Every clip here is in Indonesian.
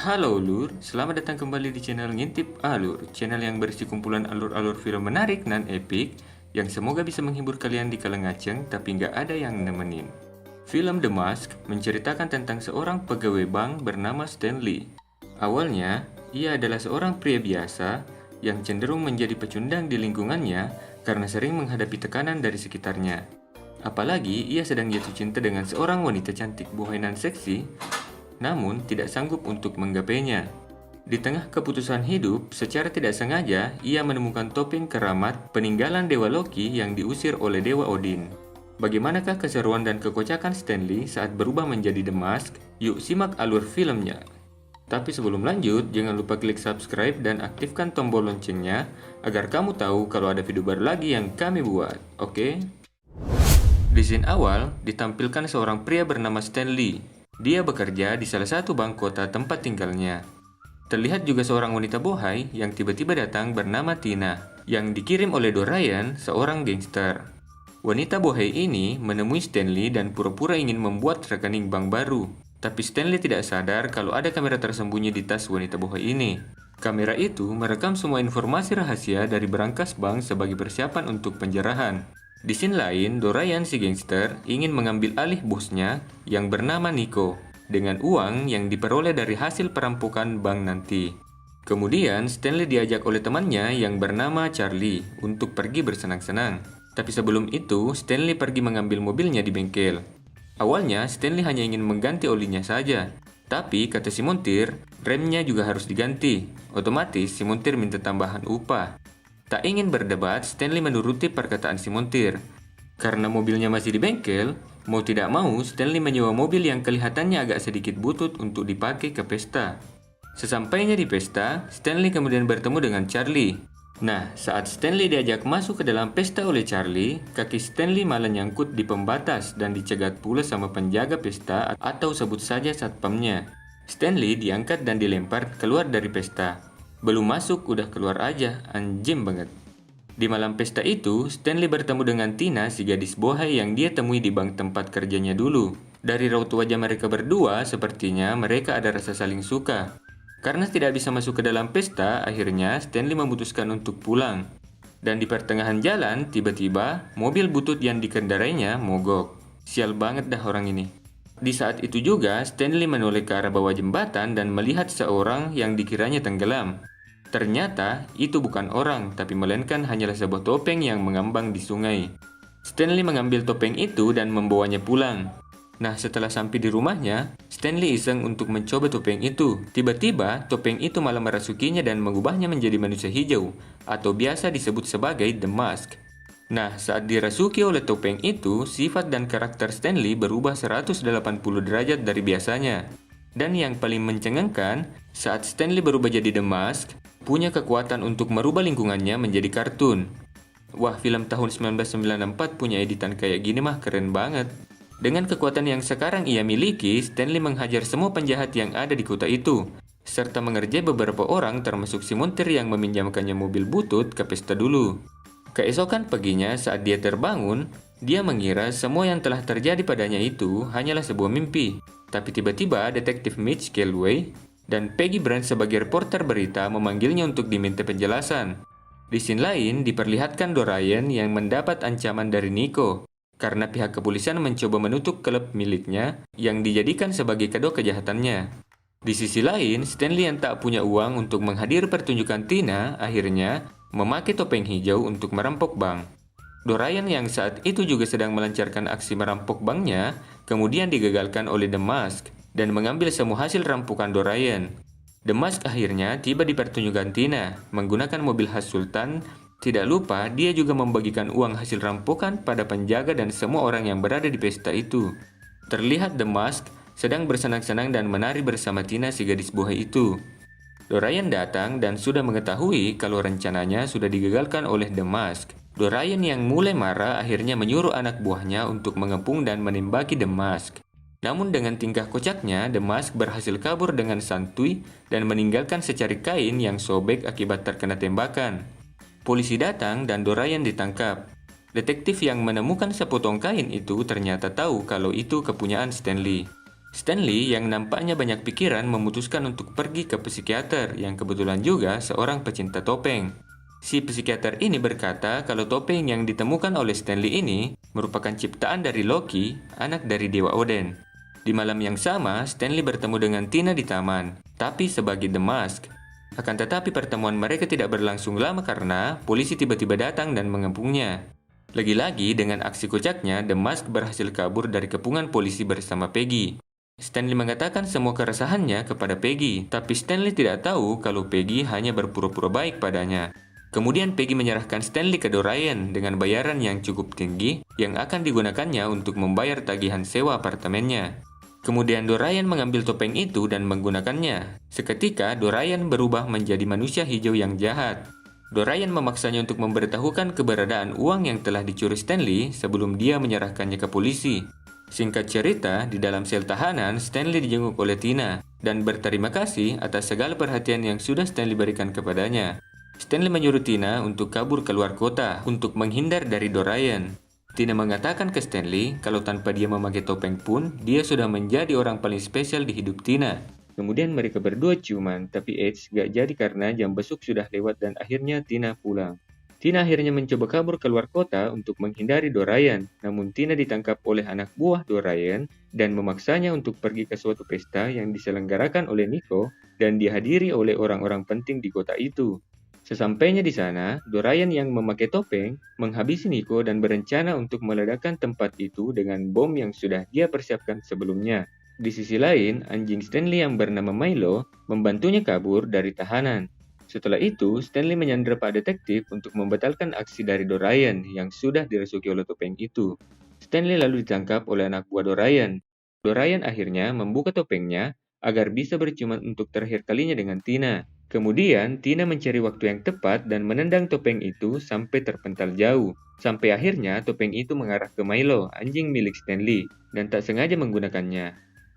Halo Lur, selamat datang kembali di channel Ngintip Alur, channel yang berisi kumpulan alur-alur film menarik dan epik yang semoga bisa menghibur kalian di kala ngaceng tapi nggak ada yang nemenin. Film The Mask menceritakan tentang seorang pegawai bank bernama Stanley. Awalnya, ia adalah seorang pria biasa yang cenderung menjadi pecundang di lingkungannya karena sering menghadapi tekanan dari sekitarnya. Apalagi ia sedang jatuh cinta dengan seorang wanita cantik bohai nan seksi, namun tidak sanggup untuk menggapainya. Di tengah keputusan hidup, secara tidak sengaja ia menemukan topeng keramat peninggalan Dewa Loki yang diusir oleh Dewa Odin. Bagaimanakah keseruan dan kekocakan Stanley saat berubah menjadi The Mask? Yuk simak alur filmnya. Tapi sebelum lanjut, jangan lupa klik subscribe dan aktifkan tombol loncengnya agar kamu tahu kalau ada video baru lagi yang kami buat, oke? Di scene awal, ditampilkan seorang pria bernama Stanley. Dia bekerja di salah satu bank kota tempat tinggalnya. Terlihat juga seorang wanita bohai yang tiba-tiba datang bernama Tina, yang dikirim oleh Dorian, seorang gangster. Wanita bohai ini menemui Stanley dan pura-pura ingin membuat rekening bank baru. Tapi Stanley tidak sadar kalau ada kamera tersembunyi di tas wanita bohai ini. Kamera itu merekam semua informasi rahasia dari berangkas bank sebagai persiapan untuk penjarahan. Di scene lain, Dorian si gangster ingin mengambil alih bosnya yang bernama Nico dengan uang yang diperoleh dari hasil perampokan bank nanti. Kemudian, Stanley diajak oleh temannya yang bernama Charlie untuk pergi bersenang-senang. Tapi sebelum itu, Stanley pergi mengambil mobilnya di bengkel. Awalnya, Stanley hanya ingin mengganti olinya saja. Tapi, kata si montir, remnya juga harus diganti. Otomatis, si montir minta tambahan upah. Tak ingin berdebat, Stanley menuruti perkataan si montir. Karena mobilnya masih di bengkel, mau tidak mau Stanley menyewa mobil yang kelihatannya agak sedikit butut untuk dipakai ke pesta. Sesampainya di pesta, Stanley kemudian bertemu dengan Charlie. Nah, saat Stanley diajak masuk ke dalam pesta oleh Charlie, kaki Stanley malah nyangkut di pembatas dan dicegat pula sama penjaga pesta atau sebut saja satpamnya. Stanley diangkat dan dilempar keluar dari pesta. Belum masuk udah keluar aja, anjing banget. Di malam pesta itu, Stanley bertemu dengan Tina, si gadis bohai yang dia temui di bank tempat kerjanya dulu. Dari raut wajah mereka berdua, sepertinya mereka ada rasa saling suka. Karena tidak bisa masuk ke dalam pesta, akhirnya Stanley memutuskan untuk pulang. Dan di pertengahan jalan, tiba-tiba mobil butut yang dikendarainya mogok. Sial banget dah orang ini. Di saat itu juga, Stanley menoleh ke arah bawah jembatan dan melihat seorang yang dikiranya tenggelam. Ternyata itu bukan orang, tapi melainkan hanyalah sebuah topeng yang mengambang di sungai. Stanley mengambil topeng itu dan membawanya pulang. Nah, setelah sampai di rumahnya, Stanley iseng untuk mencoba topeng itu. Tiba-tiba, topeng itu malah merasukinya dan mengubahnya menjadi manusia hijau, atau biasa disebut sebagai The Mask. Nah, saat dirasuki oleh topeng itu, sifat dan karakter Stanley berubah 180 derajat dari biasanya. Dan yang paling mencengangkan, saat Stanley berubah jadi The Mask, punya kekuatan untuk merubah lingkungannya menjadi kartun. Wah, film tahun 1994 punya editan kayak gini mah keren banget. Dengan kekuatan yang sekarang ia miliki, Stanley menghajar semua penjahat yang ada di kota itu, serta mengerjai beberapa orang termasuk si montir yang meminjamkannya mobil butut ke pesta dulu. Keesokan paginya saat dia terbangun, dia mengira semua yang telah terjadi padanya itu hanyalah sebuah mimpi. Tapi tiba-tiba detektif Mitch Kelway dan Peggy Brand sebagai reporter berita memanggilnya untuk diminta penjelasan. Di scene lain diperlihatkan Dorian yang mendapat ancaman dari Nico karena pihak kepolisian mencoba menutup klub miliknya yang dijadikan sebagai kado kejahatannya. Di sisi lain, Stanley yang tak punya uang untuk menghadiri pertunjukan Tina akhirnya memakai topeng hijau untuk merampok bank. Dorian yang saat itu juga sedang melancarkan aksi merampok banknya kemudian digagalkan oleh The Mask dan mengambil semua hasil rampokan Dorian. The Mask akhirnya tiba di pertunjukan Tina menggunakan mobil khas Sultan. Tidak lupa dia juga membagikan uang hasil rampokan pada penjaga dan semua orang yang berada di pesta itu. Terlihat The Mask sedang bersenang-senang dan menari bersama Tina si gadis bohai itu. Dorian datang dan sudah mengetahui kalau rencananya sudah digagalkan oleh The Mask. Dorian yang mulai marah akhirnya menyuruh anak buahnya untuk mengepung dan menembaki The Mask. Namun dengan tingkah kocaknya, The Mask berhasil kabur dengan santuy dan meninggalkan secari kain yang sobek akibat terkena tembakan. Polisi datang dan Dorian ditangkap. Detektif yang menemukan sepotong kain itu ternyata tahu kalau itu kepunyaan Stanley. Stanley yang nampaknya banyak pikiran memutuskan untuk pergi ke psikiater yang kebetulan juga seorang pecinta topeng. Si psikiater ini berkata kalau topeng yang ditemukan oleh Stanley ini merupakan ciptaan dari Loki, anak dari Dewa Odin. Di malam yang sama, Stanley bertemu dengan Tina di taman, tapi sebagai The Mask. Akan tetapi pertemuan mereka tidak berlangsung lama karena polisi tiba-tiba datang dan mengepungnya. Lagi-lagi dengan aksi kocaknya, The Mask berhasil kabur dari kepungan polisi bersama Peggy. Stanley mengatakan semua keresahannya kepada Peggy, tapi Stanley tidak tahu kalau Peggy hanya berpura-pura baik padanya. Kemudian Peggy menyerahkan Stanley ke Dorian dengan bayaran yang cukup tinggi yang akan digunakannya untuk membayar tagihan sewa apartemennya. Kemudian Dorian mengambil topeng itu dan menggunakannya. Seketika Dorian berubah menjadi manusia hijau yang jahat. Dorian memaksanya untuk memberitahukan keberadaan uang yang telah dicuri Stanley sebelum dia menyerahkannya ke polisi. Singkat cerita, di dalam sel tahanan, Stanley dijenguk oleh Tina dan berterima kasih atas segala perhatian yang sudah Stanley berikan kepadanya. Stanley menyuruh Tina untuk kabur keluar kota untuk menghindar dari Dorian. Tina mengatakan ke Stanley kalau tanpa dia memakai topeng pun, dia sudah menjadi orang paling spesial di hidup Tina. Kemudian mereka berdua ciuman, tapi gak jadi karena jam besuk sudah lewat dan akhirnya Tina pulang. Tina akhirnya mencoba kabur keluar kota untuk menghindari Dorian, namun Tina ditangkap oleh anak buah Dorian dan memaksanya untuk pergi ke suatu pesta yang diselenggarakan oleh Nico dan dihadiri oleh orang-orang penting di kota itu. Sesampainya di sana, Dorian yang memakai topeng menghabisi Nico dan berencana untuk meledakkan tempat itu dengan bom yang sudah dia persiapkan sebelumnya. Di sisi lain, anjing Stanley yang bernama Milo membantunya kabur dari tahanan. Setelah itu, Stanley menyandera Pak Detektif untuk membatalkan aksi dari Dorian yang sudah dirasuki oleh topeng itu. Stanley lalu ditangkap oleh anak buah Dorian. Dorian akhirnya membuka topengnya agar bisa berciuman untuk terakhir kalinya dengan Tina. Kemudian, Tina mencari waktu yang tepat dan menendang topeng itu sampai terpental jauh. Sampai akhirnya topeng itu mengarah ke Milo, anjing milik Stanley, dan tak sengaja menggunakannya.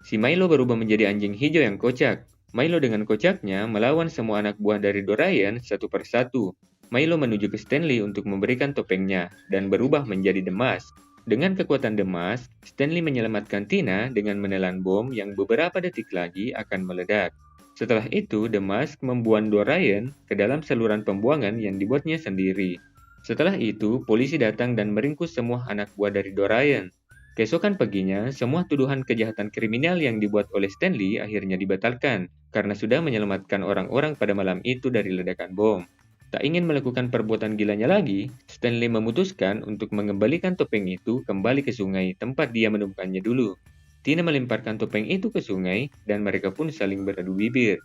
Si Milo berubah menjadi anjing hijau yang kocak. Milo dengan kocaknya melawan semua anak buah dari Dorian satu persatu. Milo menuju ke Stanley untuk memberikan topengnya dan berubah menjadi The Mask. Dengan kekuatan The Mask, Stanley menyelamatkan Tina dengan menelan bom yang beberapa detik lagi akan meledak. Setelah itu, The Mask membuang Dorian ke dalam saluran pembuangan yang dibuatnya sendiri. Setelah itu, polisi datang dan meringkus semua anak buah dari Dorian. Keesokan paginya, semua tuduhan kejahatan kriminal yang dibuat oleh Stanley akhirnya dibatalkan karena sudah menyelamatkan orang-orang pada malam itu dari ledakan bom. Tak ingin melakukan perbuatan gilanya lagi, Stanley memutuskan untuk mengembalikan topeng itu kembali ke sungai tempat dia menemukannya dulu. Tina melemparkan topeng itu ke sungai dan mereka pun saling beradu bibir.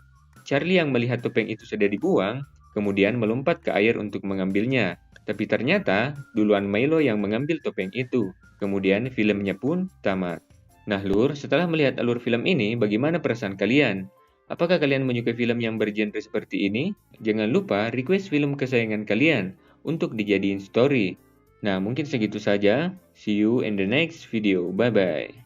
Charlie yang melihat topeng itu sudah dibuang, kemudian melompat ke air untuk mengambilnya. Tapi ternyata duluan Milo yang mengambil topeng itu. Kemudian filmnya pun tamat. Nah Lur, setelah melihat alur film ini, bagaimana perasaan kalian? Apakah kalian menyukai film yang bergenre seperti ini? Jangan lupa request film kesayangan kalian untuk dijadiin story. Nah, mungkin segitu saja. See you in the next video. Bye-bye.